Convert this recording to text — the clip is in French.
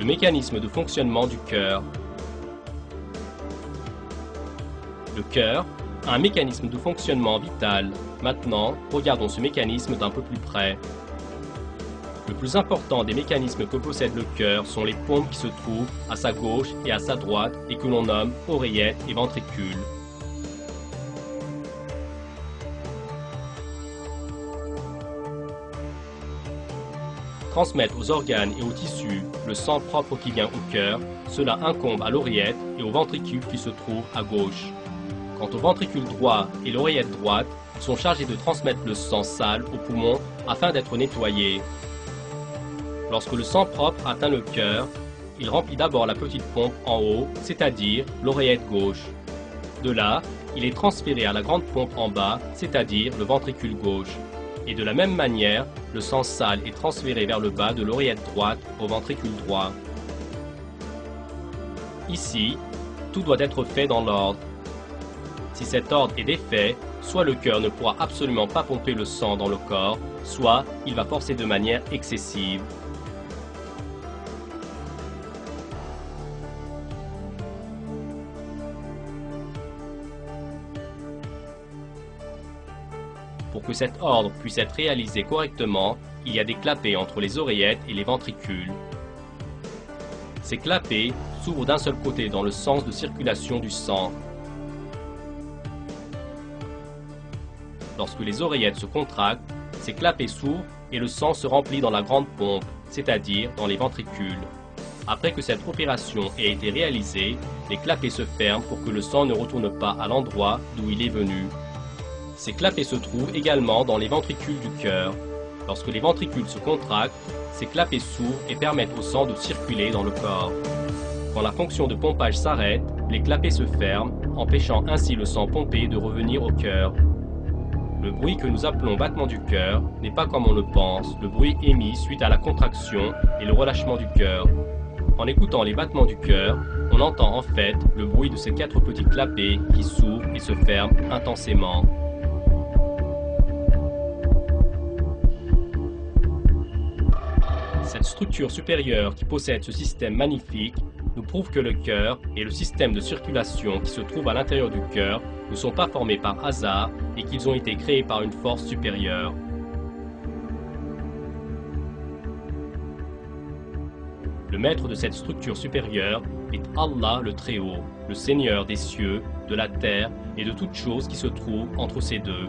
mécanisme de fonctionnement du cœur. Le cœur a un mécanisme de fonctionnement vital. Maintenant, regardons ce mécanisme d'un peu plus près. Le plus important des mécanismes que possède le cœur sont les pompes qui se trouvent à sa gauche et à sa droite et que l'on nomme oreillettes et ventricules. Transmettre aux organes et aux tissus le sang propre qui vient au cœur, cela incombe à l'oreillette et au ventricule qui se trouve à gauche. Quant au ventricule droit et l'oreillette droite, ils sont chargés de transmettre le sang sale aux poumons afin d'être nettoyés. Lorsque le sang propre atteint le cœur, il remplit d'abord la petite pompe en haut, c'est-à-dire l'oreillette gauche. De là, il est transféré à la grande pompe en bas, c'est-à-dire le ventricule gauche. Et de la même manière, le sang sale est transféré vers le bas de l'oreillette droite au ventricule droit. Ici, tout doit être fait dans l'ordre. Si cet ordre est défait, soit le cœur ne pourra absolument pas pomper le sang dans le corps, soit il va forcer de manière excessive. Pour que cet ordre puisse être réalisé correctement, il y a des clapets entre les oreillettes et les ventricules. Ces clapets s'ouvrent d'un seul côté dans le sens de circulation du sang. Lorsque les oreillettes se contractent, ces clapets s'ouvrent et le sang se remplit dans la grande pompe, c'est-à-dire dans les ventricules. Après que cette opération ait été réalisée, les clapets se ferment pour que le sang ne retourne pas à l'endroit d'où il est venu. Ces clapets se trouvent également dans les ventricules du cœur. Lorsque les ventricules se contractent, ces clapets s'ouvrent et permettent au sang de circuler dans le corps. Quand la fonction de pompage s'arrête, les clapets se ferment, empêchant ainsi le sang pompé de revenir au cœur. Le bruit que nous appelons battement du cœur n'est pas comme on le pense, le bruit émis suite à la contraction et le relâchement du cœur. En écoutant les battements du cœur, on entend en fait le bruit de ces 4 petits clapets qui s'ouvrent et se ferment intensément. Cette structure supérieure qui possède ce système magnifique nous prouve que le cœur et le système de circulation qui se trouve à l'intérieur du cœur ne sont pas formés par hasard et qu'ils ont été créés par une force supérieure. Le maître de cette structure supérieure est Allah le Très-Haut, le Seigneur des cieux, de la terre et de toutes choses qui se trouvent entre ces deux.